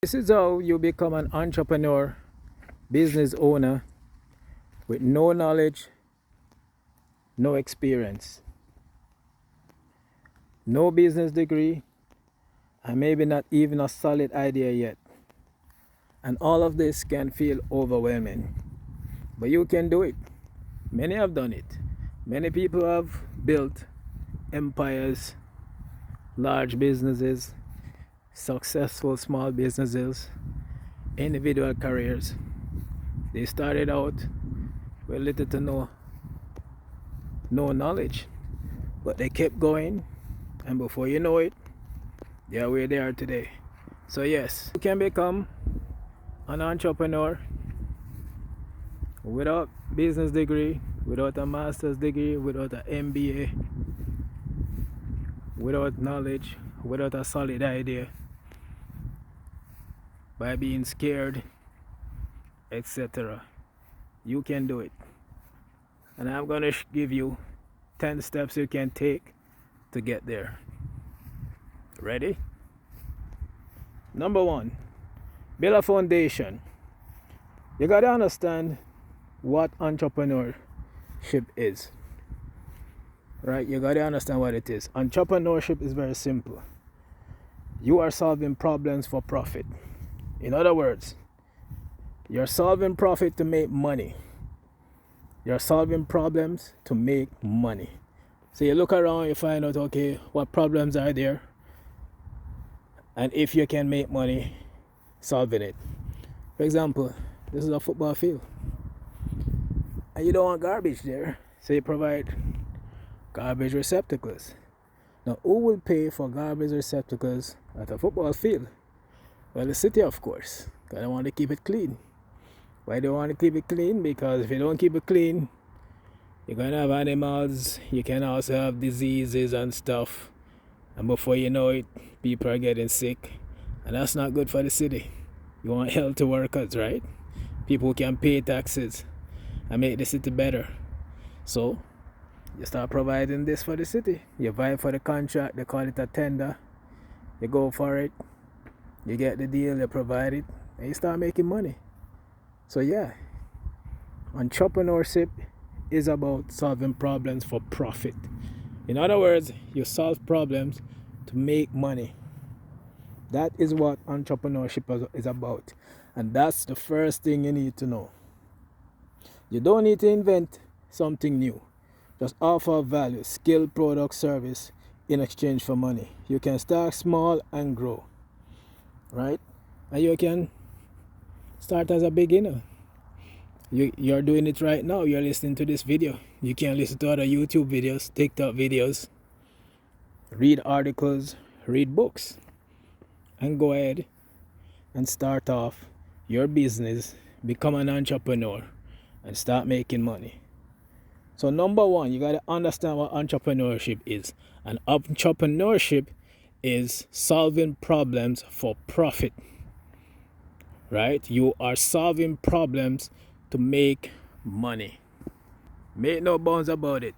This is how you become an entrepreneur, business owner with no knowledge, no experience, no business degree, and maybe not even a solid idea yet. And all of this can feel overwhelming. But you can do it. Many have done it. Many people have built empires, large businesses, successful small businesses, individual careers. They started out with little to no knowledge, but they kept going, and before you know it, they are where they are today. So yes, you can become an entrepreneur without business degree, without a master's degree, without an MBA, without knowledge, without a solid idea, by being scared, etc. You can do it. And I'm going to give you 10 steps you can take to get there. Ready? Number one, build a foundation. You got to understand what entrepreneurship is. Right? You got to understand what it is. Entrepreneurship is very simple. You are solving problems for profit. In other words, you're solving profit to make money. You're solving problems to make money. So you look around, you find out, okay, what problems are there, and if you can make money solving it. For example, this is a football field, and you don't want garbage there, so you provide garbage receptacles. Now, who will pay for garbage receptacles at a football field? Well, the city, of course, because they want to keep it clean. Why do you want to keep it clean? Because if you don't keep it clean, you're going to have animals, you can also have diseases and stuff, and before you know it, people are getting sick, and that's not good for the city. You want healthy workers, right? People who can pay taxes and make the city better. So you start providing this for the city. You vie for the contract, they call it a tender. You go for it, you get the deal, you provide it, and you start making money. So yeah, entrepreneurship is about solving problems for profit. In other words, you solve problems to make money. That is what entrepreneurship is about. And that's the first thing you need to know. You don't need to invent something new. Just offer value, skill, product, service in exchange for money. You can start small and grow, right? And you can start as a beginner. You're doing it right now. You're listening to this video. You can listen to other YouTube videos, TikTok videos, read articles, read books, and go ahead and start off your business, become an entrepreneur, and start making money. So number one, you got to understand what entrepreneurship is. And entrepreneurship is solving problems for profit, right? You are solving problems to make money. Make no bones about it.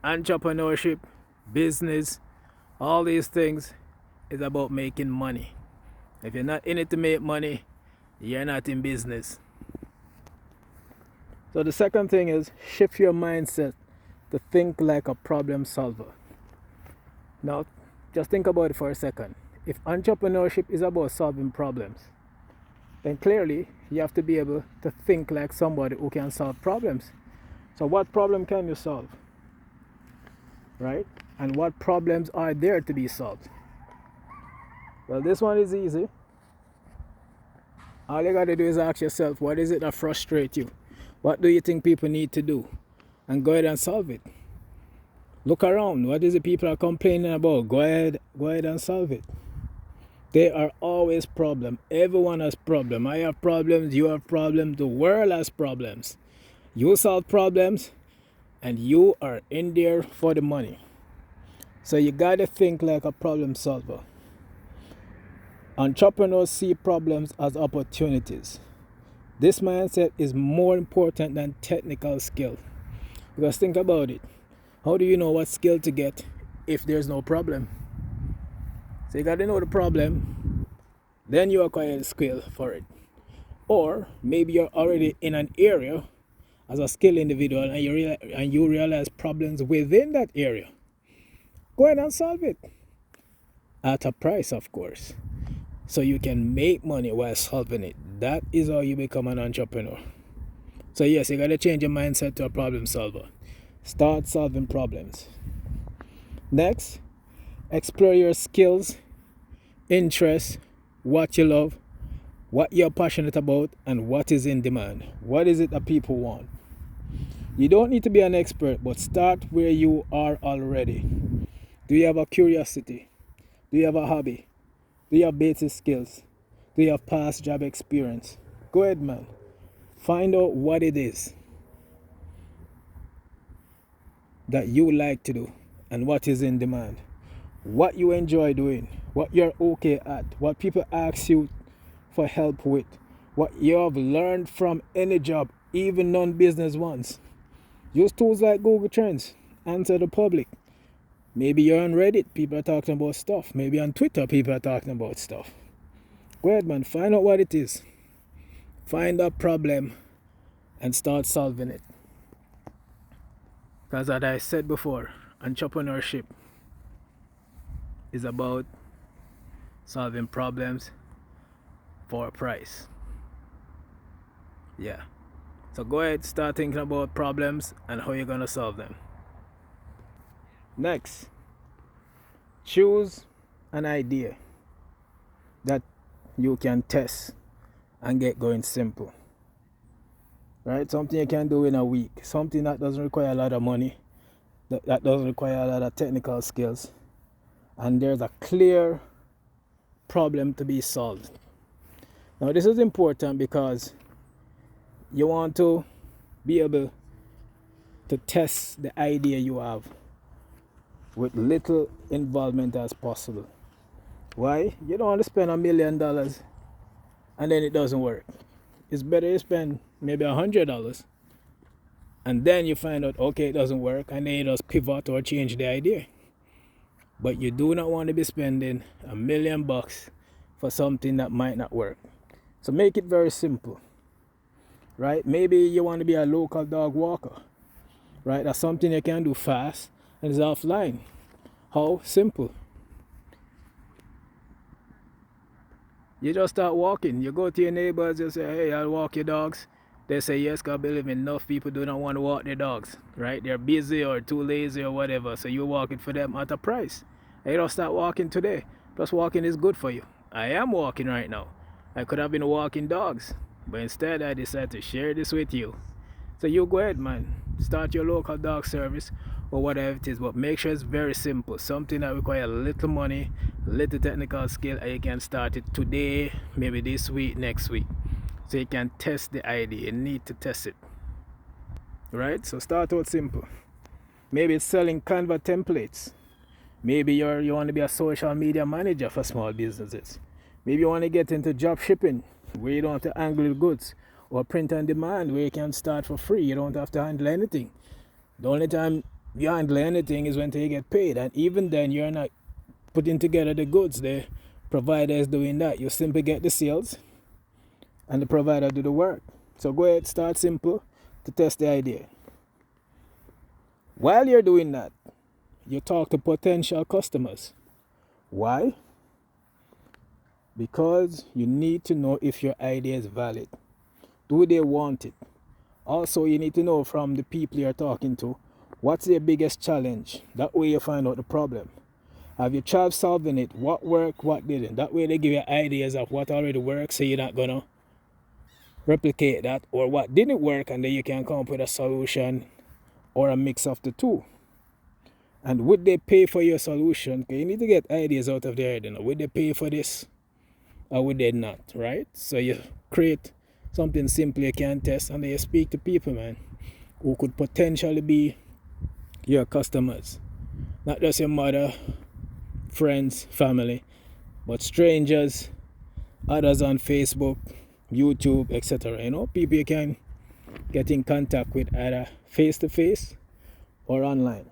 Entrepreneurship, business, all these things is about making money. If you're not in it to make money, you're not in business. So the second thing is shift your mindset to think like a problem solver. Now, just think about it for a second. If entrepreneurship is about solving problems, then clearly you have to be able to think like somebody who can solve problems. So what problem can you solve? Right? And what problems are there to be solved? Well, this one is easy. All you got to do is ask yourself, what is it that frustrates you? What do you think people need to do? And go ahead and solve it. Look around. What is it people are complaining about? Go ahead and solve it. There are always problems. Everyone has problems. I have problems. You have problems. The world has problems. You solve problems, and you are in there for the money. So you gotta think like a problem solver. Entrepreneurs see problems as opportunities. This mindset is more important than technical skill. Because think about it. How do you know what skill to get if there's no problem? So you gotta know the problem Then you acquire the skill for it. Or maybe you're already in an area as a skilled individual and you realize problems within that area. Go ahead and solve it at a price, of course, so you can make money while solving it. That is how you become an entrepreneur. So yes, you got to change your mindset to a problem solver. Start solving problems. Next, explore your skills, interests, what you love, what you're passionate about, and what is in demand. What is it that people want? You don't need to be an expert, but start where you are already. Do you have a curiosity? Do you have a hobby? Do you have basic skills? Do you have past job experience? Go ahead, man. Find out what it is that you like to do and what is in demand. What you enjoy doing, what you're okay at, what people ask you for help with, what you have learned from any job, even non-business ones. Use tools like Google Trends. Answer the public. Maybe you're on Reddit, people are talking about stuff. Maybe on Twitter, people are talking about stuff. Go ahead, man. Find out what it is. Find a problem and start solving it. Because as I said before, entrepreneurship is about solving problems for a price. Yeah. So go ahead, start thinking about problems and how you're going to solve them. Next, choose an idea that you can test and get going simple. Right? Something you can do in a week. Something that doesn't require a lot of money. That doesn't require a lot of technical skills. And there's a clear problem to be solved. Now this is important because you want to be able to test the idea you have with little involvement as possible. Why? You don't want to spend $1 million and then it doesn't work. It's better you spend maybe $100 and then you find out, okay, it doesn't work, and then you just pivot or change the idea. But you do not want to be spending $1 million for something that might not work. So make it very simple, right? Maybe you want to be a local dog walker, right? That's something you can do fast and it's offline. How simple? You just start walking. You go to your neighbors, you say, hey, I'll walk your dogs. They say yes, because believe me, enough people do not want to walk their dogs, right? They're busy or too lazy or whatever. So you walk it for them at a price. And you don't start walking today. Plus walking is good for you. I am walking right now. I could have been walking dogs, but instead I decided to share this with you. So you go ahead, man. Start your local dog service or whatever it is, but make sure it's very simple. Something that requires little money, little technical skill, and you can start it today, maybe this week, next week. So you can test the idea. You need to test it. Right? So start out simple. Maybe it's selling Canva templates. Maybe you want to be a social media manager for small businesses. Maybe you want to get into drop shipping where you don't have to angle goods, or print on demand where you can start for free. You don't have to handle anything. The only time you handle anything is when you get paid, and even then you're not putting together the goods. The provider is doing that. You simply get the sales and the provider do the work. So go ahead, start simple to test the idea. While you're doing that, you talk to potential customers. Why? Because you need to know if your idea is valid. Do they want it? Also, you need to know from the people you're talking to, what's their biggest challenge? That way you find out the problem. Have you tried solving it? What worked, what didn't? That way they give you ideas of what already works, so you're not gonna replicate that, or what didn't work, and then you can come up with a solution or a mix of the two. And would they pay for your solution? Because you need to get ideas out of their head. Would they pay for this or would they not, right? So you create something simple you can test, and then you speak to people, man, who could potentially be your customers. Not just your mother, friends, family, but strangers, others on Facebook, YouTube, etc. People you can get in contact with either face to face or online.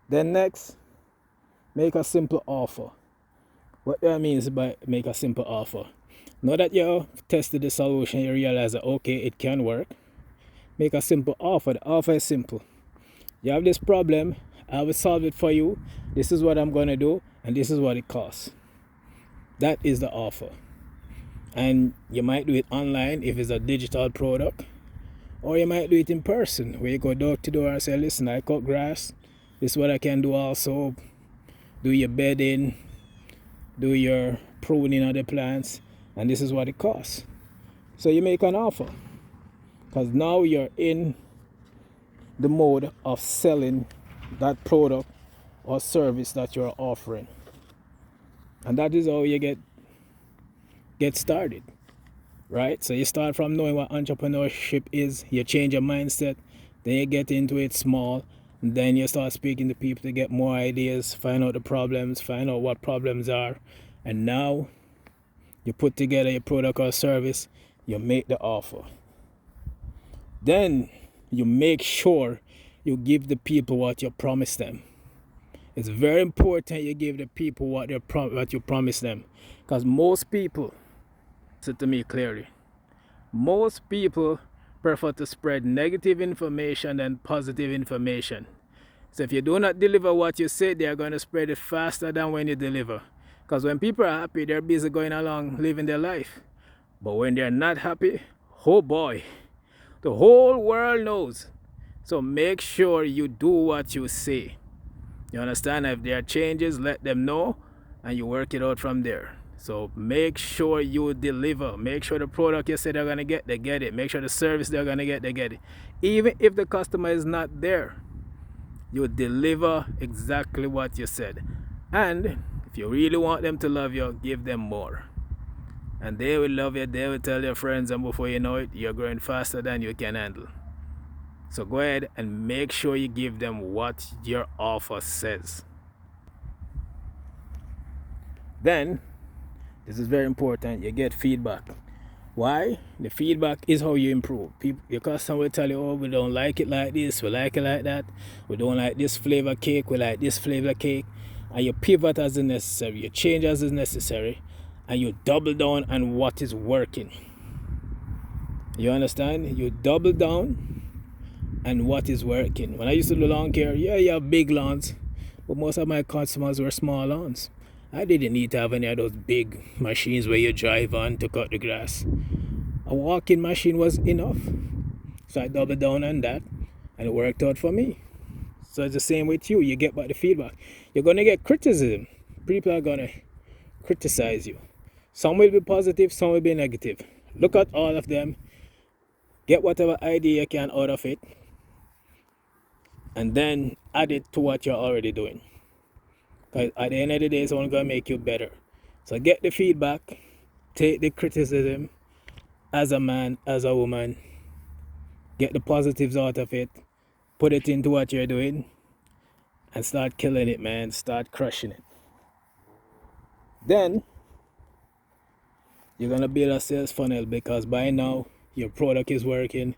Then next, make a simple offer. What that means by make a simple offer. Now that you tested the solution, you realize that okay, it can work. Make a simple offer. The offer is simple. You have this problem, I will solve it for you. This is what I'm gonna do, and this is what it costs. That is the offer. And you might do it online if it's a digital product, or you might do it in person where you go door to door and say, listen, I cut grass. This is what I can do also. Do your bedding, do your pruning of the plants, and this is what it costs. So you make an offer because now you're in the mode of selling that product or service that you're offering. And that is how you get started, right? So you start from knowing what entrepreneurship is, you change your mindset, then you get into it small, and then you start speaking to people to get more ideas, find out the problems, find out what problems are, and now you put together your product or service, you make the offer. Then you make sure you give the people what you promised them. It's very important you give the people what you promised them, because most people, listen to me clearly, most people prefer to spread negative information than positive information. So if you do not deliver what you say, they are going to spread it faster than when you deliver. Because when people are happy, they're busy going along living their life. But when they're not happy, oh boy, the whole world knows. So make sure you do what you say. You understand? If there are changes, let them know, and you work it out from there. So make sure you deliver. Make sure the product you say they're going to get, they get it. Make sure the service they're going to get, they get it. Even if the customer is not there, you deliver exactly what you said. And if you really want them to love you, give them more. And they will love you, they will tell your friends, and before you know it, you're growing faster than you can handle. So go ahead and make sure you give them what your offer says. Then, this is very important, you get feedback. Why? The feedback is how you improve. Your customer will tell you, oh, we don't like it like this, we like it like that. We don't like this flavor cake, we like this flavor cake. And you pivot as is necessary, you change as is necessary, and you double down on what is working. You understand? You double down on what is working. When I used to do lawn care, yeah, you have big lawns, but most of my customers were small lawns. I didn't need to have any of those big machines where you drive on to cut the grass. A walking machine was enough. So I doubled down on that, and it worked out for me. So it's the same with you. You get back the feedback. You're going to get criticism. People are going to criticize you. Some will be positive, some will be negative. Look at all of them. Get whatever idea you can out of it, and then add it to what you're already doing. Because at the end of the day, it's only going to make you better. So get the feedback, take the criticism as a man, as a woman, get the positives out of it, put it into what you're doing, and start killing it, man. Start crushing it. Then you're going to build a sales funnel, because by now your product is working,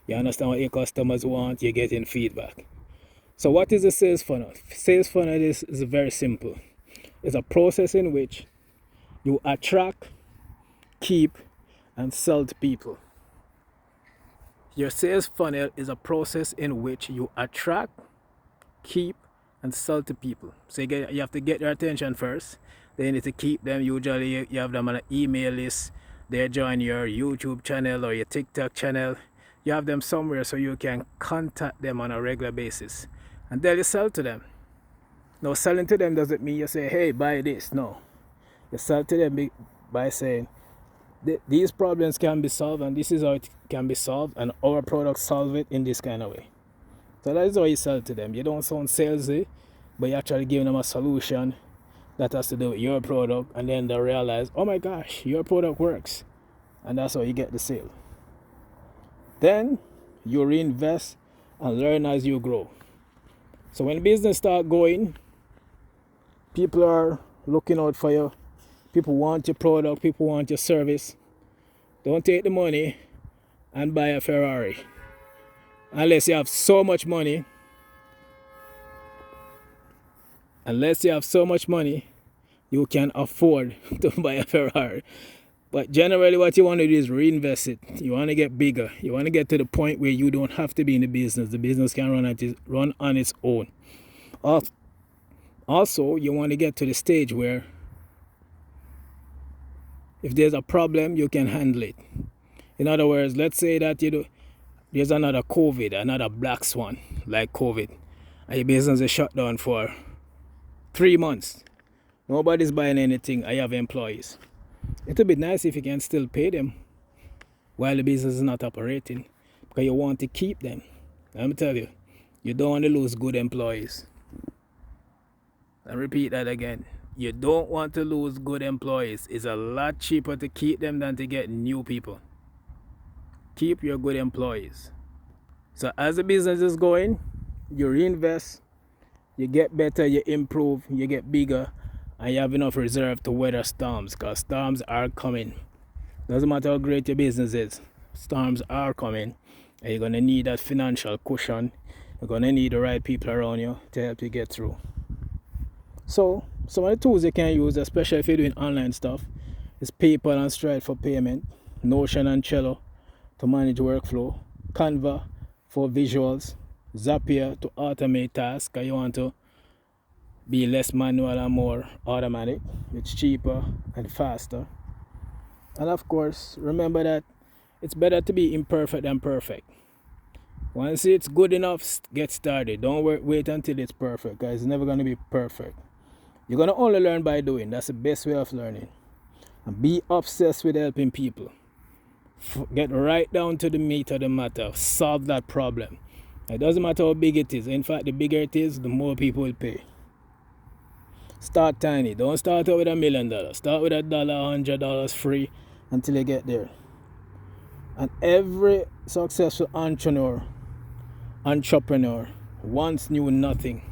you understand what your customers want, you're getting feedback. So what is a sales funnel? Sales funnel is very simple. It's a process in which you attract, keep, and sell to people. Your sales funnel is a process in which you attract, keep, and sell to people. So you have to get their attention first. Then you need to keep them. Usually you have them on an email list. They join your YouTube channel or your TikTok channel. You have them somewhere so you can contact them on a regular basis. And then you sell to them. Now, selling to them doesn't mean you say, hey, buy this. No. You sell to them by saying, these problems can be solved, and this is how it can be solved, and our products solve it in this kind of way. So that is how you sell to them. You don't sound salesy, but you're actually giving them a solution that has to do with your product, and then they realize, oh my gosh, your product works. And that's how you get the sale. Then you reinvest and learn as you grow. So when business start going, people are looking out for you. People want your product, people want your service. Don't take the money and buy a Ferrari. Unless you have so much money. Unless you have so much money you can afford to buy a Ferrari. But generally, what you want to do is reinvest it. You want to get bigger. You want to get to the point where you don't have to be in the business. The business can run on its own. Also, you want to get to the stage where if there's a problem, you can handle it. In other words, let's say that there's another COVID, another black swan like COVID, and your business is shut down for 3 months. Nobody's buying anything. I have employees. It would be nice if you can still pay them while the business is not operating, because you want to keep them. Let me tell you, you don't want to lose good employees. I repeat that again. You don't want to lose good employees. It's a lot cheaper to keep them than to get new people. Keep your good employees. So as the business is going, you reinvest, you get better, you improve, you get bigger, and you have enough reserve to weather storms, because storms are coming. Doesn't matter how great your business is, storms are coming, and you're going to need that financial cushion. You're going to need the right people around you to help you get through. So some of the tools you can use, especially if you're doing online stuff, is PayPal and Stripe for payment, Notion and Trello to manage workflow, Canva for visuals, Zapier to automate tasks, because you want to be less manual and more automatic. It's cheaper and faster. And of course, remember that it's better to be imperfect than perfect. Once it's good enough, get started. Don't wait until it's perfect, because it's never going to be perfect. You're going to only learn by doing. That's the best way of learning. And be obsessed with helping people. Get right down to the meat of the matter. Solve that problem. It doesn't matter how big it is. In fact, the bigger it is, the more people will pay. Start tiny. Don't start out with $1 million. Start with $1, $100 free until you get there. And every successful entrepreneur once knew nothing.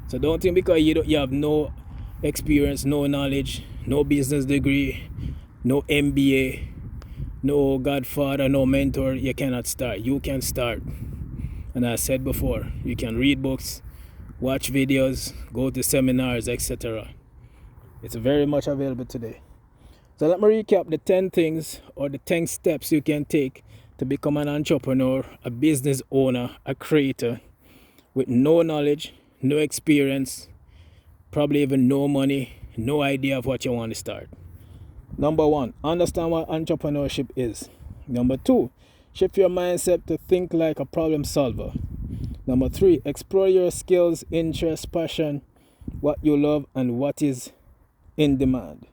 So don't think because you have no experience, no knowledge, no business degree, no MBA, no godfather, no mentor, you cannot start. You can start. And I said before, you can read books, watch videos, go to seminars, etc. It's very much available today. So let me recap the 10 things or the 10 steps you can take to become an entrepreneur, a business owner, a creator with no knowledge, no experience, probably even no money, no idea of what you want to start. Number 1, understand what entrepreneurship is. Number 2, shift your mindset to think like a problem solver. Number 3, explore your skills, interests, passion, what you love and what is in demand.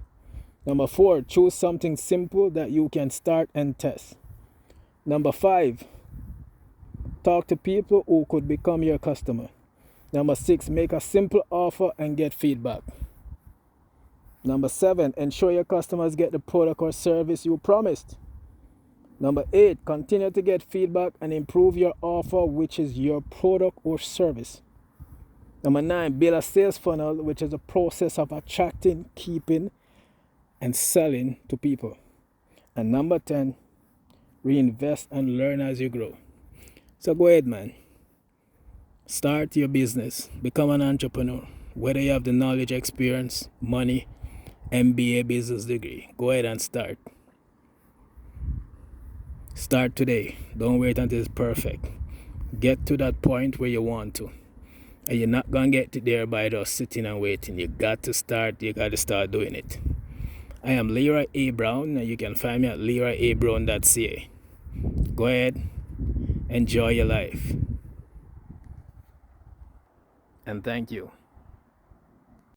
Number 4, choose something simple that you can start and test. Number 5, talk to people who could become your customer. Number 6, make a simple offer and get feedback. Number 7, ensure your customers get the product or service you promised. Number 8, continue to get feedback and improve your offer, which is your product or service. Number 9, build a sales funnel, which is a process of attracting, keeping, and selling to people. And number 10, reinvest and learn as you grow. So go ahead, man. Start your business. Become an entrepreneur. Whether you have the knowledge, experience, money, MBA, business degree, go ahead and start. Start today. Don't wait until it's perfect. Get to that point where you want to. And you're not going to get there by just sitting and waiting. You got to start. You got to start doing it. I am Leroy A. Brown, and you can find me at leroyabrown.ca. Go ahead. Enjoy your life. And thank you.